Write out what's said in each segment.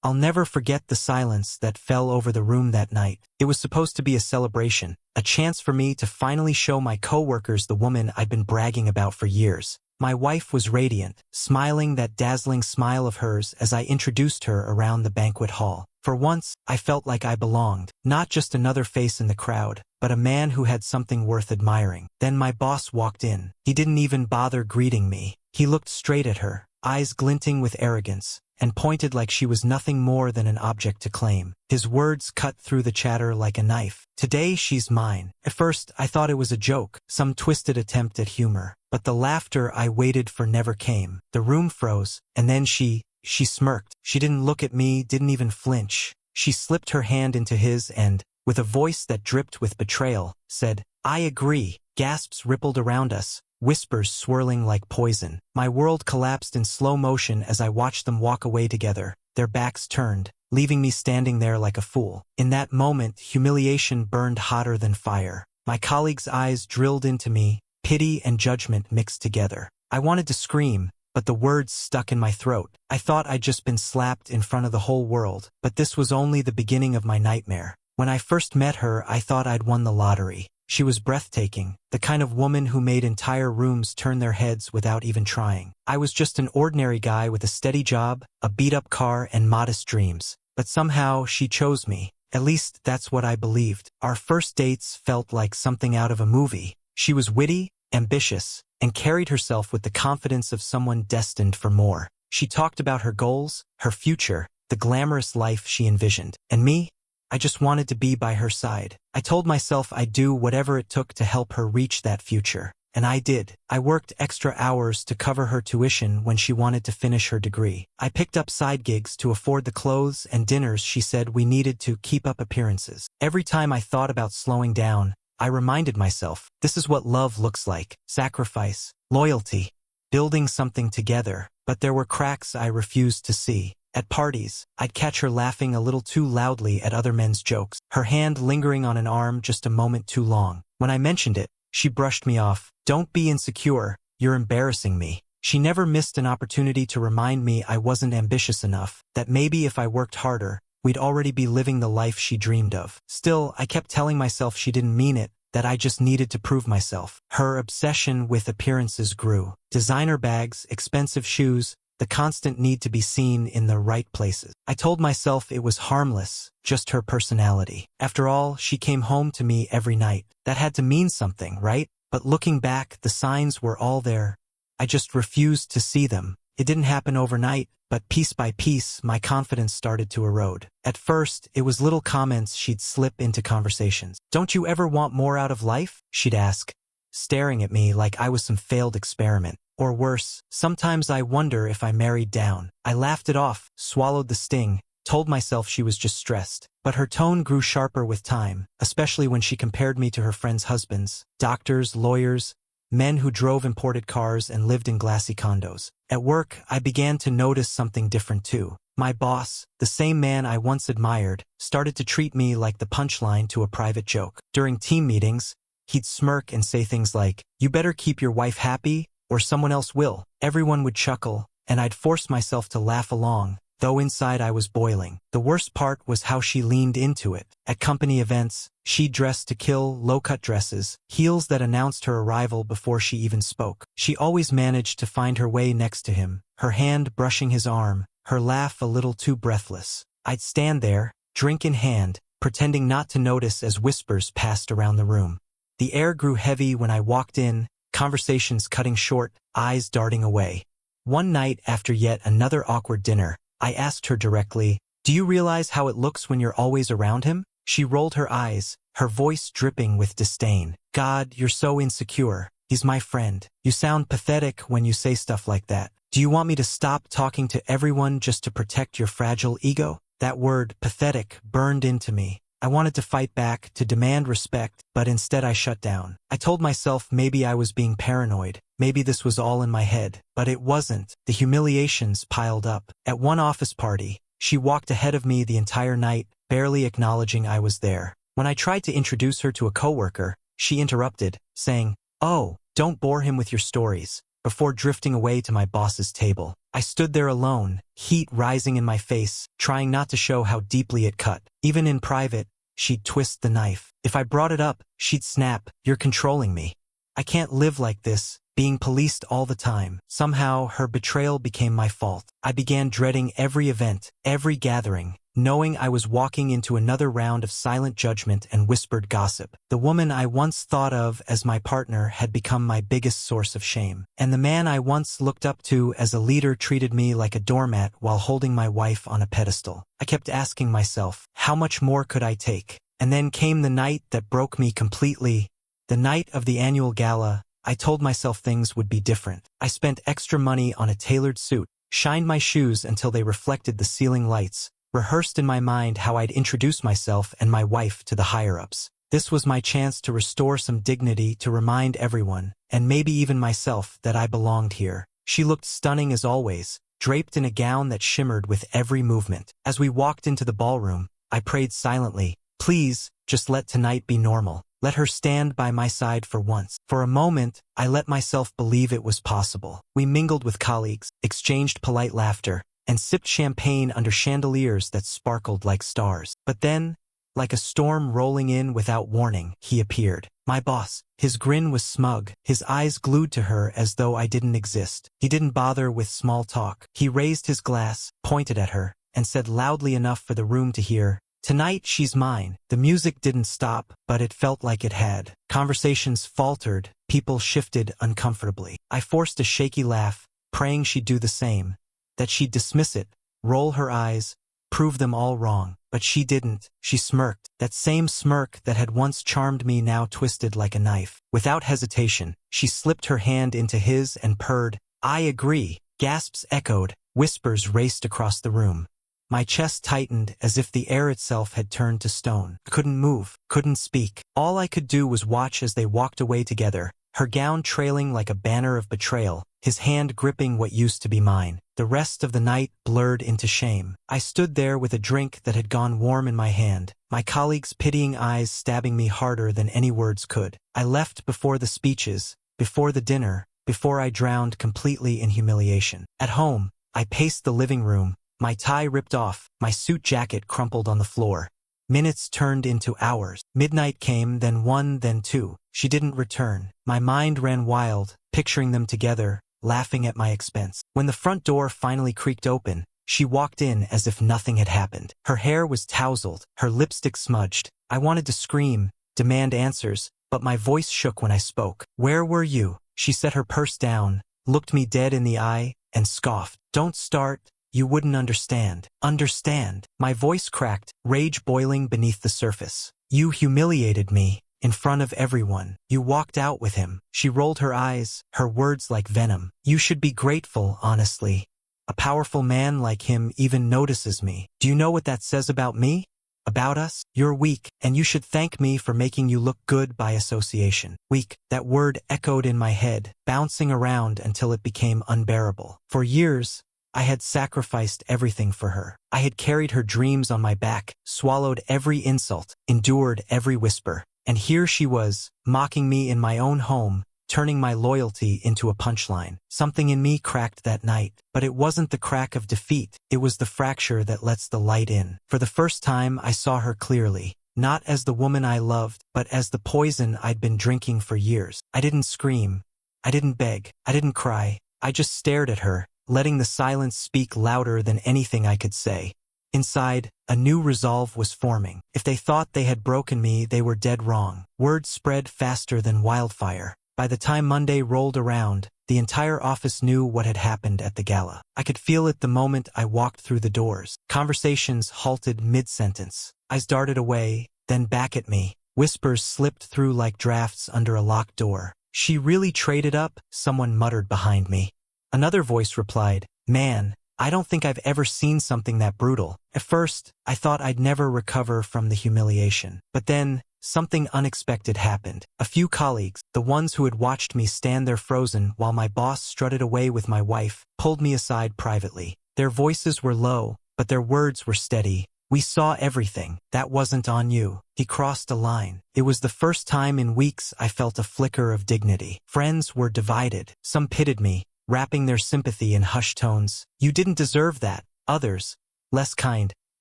I'll never forget the silence that fell over the room that night. It was supposed to be a celebration, a chance for me to finally show my coworkers the woman I'd been bragging about for years. My wife was radiant, smiling that dazzling smile of hers as I introduced her around the banquet hall. For once, I felt like I belonged, not just another face in the crowd, but a man who had something worth admiring. Then my boss walked in. He didn't even bother greeting me. He looked straight at her, eyes glinting with arrogance, and pointed like she was nothing more than an object to claim. His words cut through the chatter like a knife. "Today she's mine." At first, I thought it was a joke, some twisted attempt at humor. But the laughter I waited for never came. The room froze, and then she smirked. She didn't look at me, didn't even flinch. She slipped her hand into his and, with a voice that dripped with betrayal, said, "I agree." Gasps rippled around us, whispers swirling like poison. My world collapsed in slow motion as I watched them walk away together, their backs turned, leaving me standing there like a fool. In that moment, humiliation burned hotter than fire. My colleagues' eyes drilled into me, pity and judgment mixed together. I wanted to scream, but the words stuck in my throat. I thought I'd just been slapped in front of the whole world, but this was only the beginning of my nightmare. When I first met her, I thought I'd won the lottery. She was breathtaking, the kind of woman who made entire rooms turn their heads without even trying. I was just an ordinary guy with a steady job, a beat-up car, and modest dreams. But somehow, she chose me. At least, that's what I believed. Our first dates felt like something out of a movie. She was witty, ambitious, and carried herself with the confidence of someone destined for more. She talked about her goals, her future, the glamorous life she envisioned. And me? I just wanted to be by her side. I told myself I'd do whatever it took to help her reach that future. And I did. I worked extra hours to cover her tuition when she wanted to finish her degree. I picked up side gigs to afford the clothes and dinners she said we needed to keep up appearances. Every time I thought about slowing down, I reminded myself, this is what love looks like. Sacrifice, loyalty, building something together. But there were cracks I refused to see. At parties, I'd catch her laughing a little too loudly at other men's jokes, her hand lingering on an arm just a moment too long. When I mentioned it, she brushed me off. "Don't be insecure, you're embarrassing me." She never missed an opportunity to remind me I wasn't ambitious enough, that maybe if I worked harder, we'd already be living the life she dreamed of. Still, I kept telling myself she didn't mean it, that I just needed to prove myself. Her obsession with appearances grew. Designer bags, expensive shoes, the constant need to be seen in the right places. I told myself it was harmless, just her personality. After all, she came home to me every night. That had to mean something, right? But looking back, the signs were all there. I just refused to see them. It didn't happen overnight, but piece by piece, my confidence started to erode. At first, it was little comments she'd slip into conversations. "Don't you ever want more out of life?" she'd ask, staring at me like I was some failed experiment. Or worse, sometimes I wonder if I married down. I laughed it off, swallowed the sting, told myself she was just stressed. But her tone grew sharper with time, especially when she compared me to her friends' husbands, doctors, lawyers, men who drove imported cars and lived in glassy condos. At work, I began to notice something different too. My boss, the same man I once admired, started to treat me like the punchline to a private joke. During team meetings, he'd smirk and say things like, "You better keep your wife happy, or someone else will." Everyone would chuckle, and I'd force myself to laugh along, though inside I was boiling. The worst part was how she leaned into it. At company events, she'd dress to kill, low-cut dresses, heels that announced her arrival before she even spoke. She always managed to find her way next to him, her hand brushing his arm, her laugh a little too breathless. I'd stand there, drink in hand, pretending not to notice as whispers passed around the room. The air grew heavy when I walked in, conversations cutting short, eyes darting away. One night after yet another awkward dinner, I asked her directly, "Do you realize how it looks when you're always around him?" She rolled her eyes, her voice dripping with disdain. "God, you're so insecure. He's my friend. You sound pathetic when you say stuff like that. Do you want me to stop talking to everyone just to protect your fragile ego?" That word, pathetic, burned into me. I wanted to fight back, to demand respect, but instead I shut down. I told myself maybe I was being paranoid, maybe this was all in my head, but it wasn't. The humiliations piled up. At one office party, she walked ahead of me the entire night, barely acknowledging I was there. When I tried to introduce her to a coworker, she interrupted, saying, "Oh, don't bore him with your stories. before drifting away to my boss's table. I stood there alone, heat rising in my face, trying not to show how deeply it cut. Even in private, she'd twist the knife. If I brought it up, she'd snap, "You're controlling me. I can't live like this, being policed all the time." Somehow, her betrayal became my fault. I began dreading every event, every gathering, knowing I was walking into another round of silent judgment and whispered gossip. The woman I once thought of as my partner had become my biggest source of shame. And the man I once looked up to as a leader treated me like a doormat while holding my wife on a pedestal. I kept asking myself, how much more could I take? And then came the night that broke me completely. The night of the annual gala. I told myself things would be different. I spent extra money on a tailored suit, shined my shoes until they reflected the ceiling lights, rehearsed in my mind how I'd introduce myself and my wife to the higher-ups. This was my chance to restore some dignity, to remind everyone, and maybe even myself, that I belonged here. She looked stunning as always, draped in a gown that shimmered with every movement. As we walked into the ballroom, I prayed silently, "Please, just let tonight be normal. Let her stand by my side for once." For a moment, I let myself believe it was possible. We mingled with colleagues, exchanged polite laughter, and sipped champagne under chandeliers that sparkled like stars. But then, like a storm rolling in without warning, he appeared. My boss. His grin was smug, his eyes glued to her as though I didn't exist. He didn't bother with small talk. He raised his glass, pointed at her, and said loudly enough for the room to hear, "Tonight she's mine." The music didn't stop, but it felt like it had. Conversations faltered, people shifted uncomfortably. I forced a shaky laugh, praying she'd do the same, that she'd dismiss it, roll her eyes, prove them all wrong. But she didn't. She smirked. That same smirk that had once charmed me now twisted like a knife. Without hesitation, she slipped her hand into his and purred, "I agree." Gasps echoed, whispers raced across the room. My chest tightened as if the air itself had turned to stone. Couldn't move, couldn't speak. All I could do was watch as they walked away together, her gown trailing like a banner of betrayal, his hand gripping what used to be mine. The rest of the night blurred into shame. I stood there with a drink that had gone warm in my hand, my colleagues' pitying eyes stabbing me harder than any words could. I left before the speeches, before the dinner, before I drowned completely in humiliation. At home, I paced the living room, my tie ripped off, my suit jacket crumpled on the floor. Minutes turned into hours. Midnight came, then one, then two. She didn't return. My mind ran wild, picturing them together, laughing at my expense. When the front door finally creaked open, she walked in as if nothing had happened. Her hair was tousled, her lipstick smudged. I wanted to scream, demand answers, but my voice shook when I spoke. "Where were you?" She set her purse down, looked me dead in the eye, and scoffed. "Don't start. You wouldn't understand." Understand? My voice cracked, rage boiling beneath the surface. "You humiliated me, in front of everyone. You walked out with him." She rolled her eyes, her words like venom. "You should be grateful, honestly. A powerful man like him even notices me. Do you know what that says about me? About us? You're weak, and you should thank me for making you look good by association." Weak, that word echoed in my head, bouncing around until it became unbearable. For years, I had sacrificed everything for her. I had carried her dreams on my back, swallowed every insult, endured every whisper. And here she was, mocking me in my own home, turning my loyalty into a punchline. Something in me cracked that night, but it wasn't the crack of defeat. It was the fracture that lets the light in. For the first time, I saw her clearly, not as the woman I loved, but as the poison I'd been drinking for years. I didn't scream. I didn't beg. I didn't cry. I just stared at her, letting the silence speak louder than anything I could say. Inside, a new resolve was forming. If they thought they had broken me, they were dead wrong. Word spread faster than wildfire. By the time Monday rolled around, the entire office knew what had happened at the gala. I could feel it the moment I walked through the doors. Conversations halted mid-sentence. Eyes darted away, then back at me. Whispers slipped through like drafts under a locked door. "She really traded up," someone muttered behind me. Another voice replied, "Man, I don't think I've ever seen something that brutal." At first, I thought I'd never recover from the humiliation. But then, something unexpected happened. A few colleagues, the ones who had watched me stand there frozen while my boss strutted away with my wife, pulled me aside privately. Their voices were low, but their words were steady. We saw everything. That wasn't on you. He crossed a line. It was the first time in weeks I felt a flicker of dignity. Friends were divided. Some pitied me, wrapping their sympathy in hushed tones. You didn't deserve that. Others, less kind,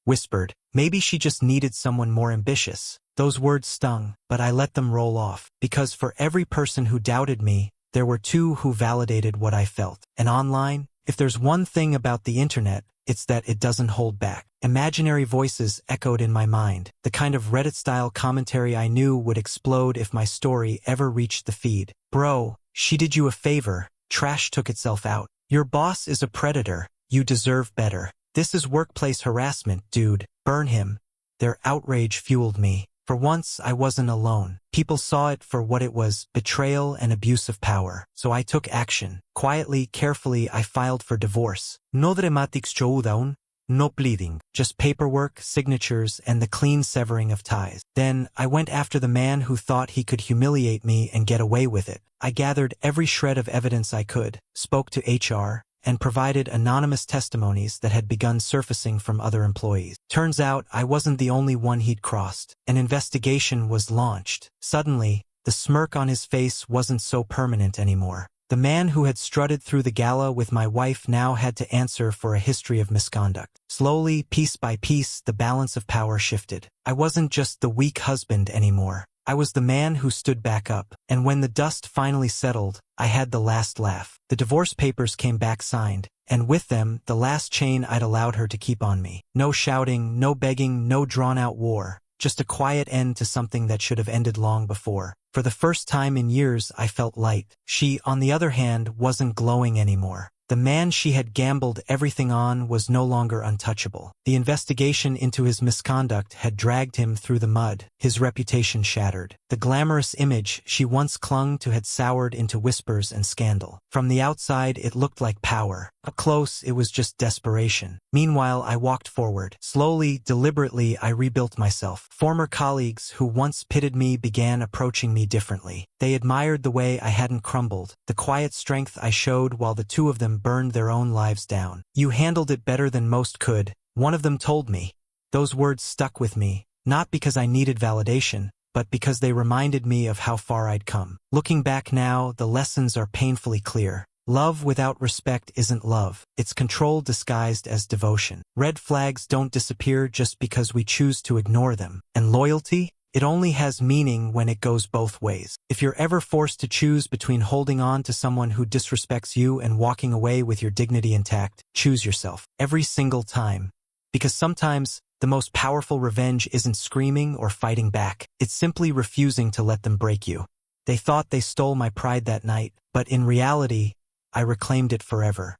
whispered, maybe she just needed someone more ambitious. Those words stung, but I let them roll off, because for every person who doubted me, there were two who validated what I felt. And online, if there's one thing about the internet, it's that it doesn't hold back. Imaginary voices echoed in my mind, the kind of Reddit-style commentary I knew would explode if my story ever reached the feed. Bro, she did you a favor. Trash took itself out. Your boss is a predator. You deserve better. This is workplace harassment, dude. Burn him. Their outrage fueled me. For once, I wasn't alone. People saw it for what it was, betrayal and abuse of power. So I took action. Quietly, carefully, I filed for divorce. No dramatics showdown, no pleading. Just paperwork, signatures, and the clean severing of ties. Then, I went after the man who thought he could humiliate me and get away with it. I gathered every shred of evidence I could, spoke to HR, and provided anonymous testimonies that had begun surfacing from other employees. Turns out, I wasn't the only one he'd crossed. An investigation was launched. Suddenly, the smirk on his face wasn't so permanent anymore. The man who had strutted through the gala with my wife now had to answer for a history of misconduct. Slowly, piece by piece, the balance of power shifted. I wasn't just the weak husband anymore. I was the man who stood back up, and when the dust finally settled, I had the last laugh. The divorce papers came back signed, and with them, the last chain I'd allowed her to keep on me. No shouting, no begging, no drawn-out war. Just a quiet end to something that should have ended long before. For the first time in years, I felt light. She, on the other hand, wasn't glowing anymore. The man she had gambled everything on was no longer untouchable. The investigation into his misconduct had dragged him through the mud, his reputation shattered. The glamorous image she once clung to had soured into whispers and scandal. From the outside, it looked like power. Up close, it was just desperation. Meanwhile, I walked forward. Slowly, deliberately, I rebuilt myself. Former colleagues who once pitted me began approaching me differently. They admired the way I hadn't crumbled, the quiet strength I showed while the two of them burned their own lives down. You handled it better than most could, one of them told me. Those words stuck with me, not because I needed validation, but because they reminded me of how far I'd come. Looking back now, the lessons are painfully clear. Love without respect isn't love. It's control disguised as devotion. Red flags don't disappear just because we choose to ignore them. And loyalty? It only has meaning when it goes both ways. If you're ever forced to choose between holding on to someone who disrespects you and walking away with your dignity intact, choose yourself. Every single time. Because sometimes, the most powerful revenge isn't screaming or fighting back. It's simply refusing to let them break you. They thought they stole my pride that night, but in reality, I reclaimed it forever.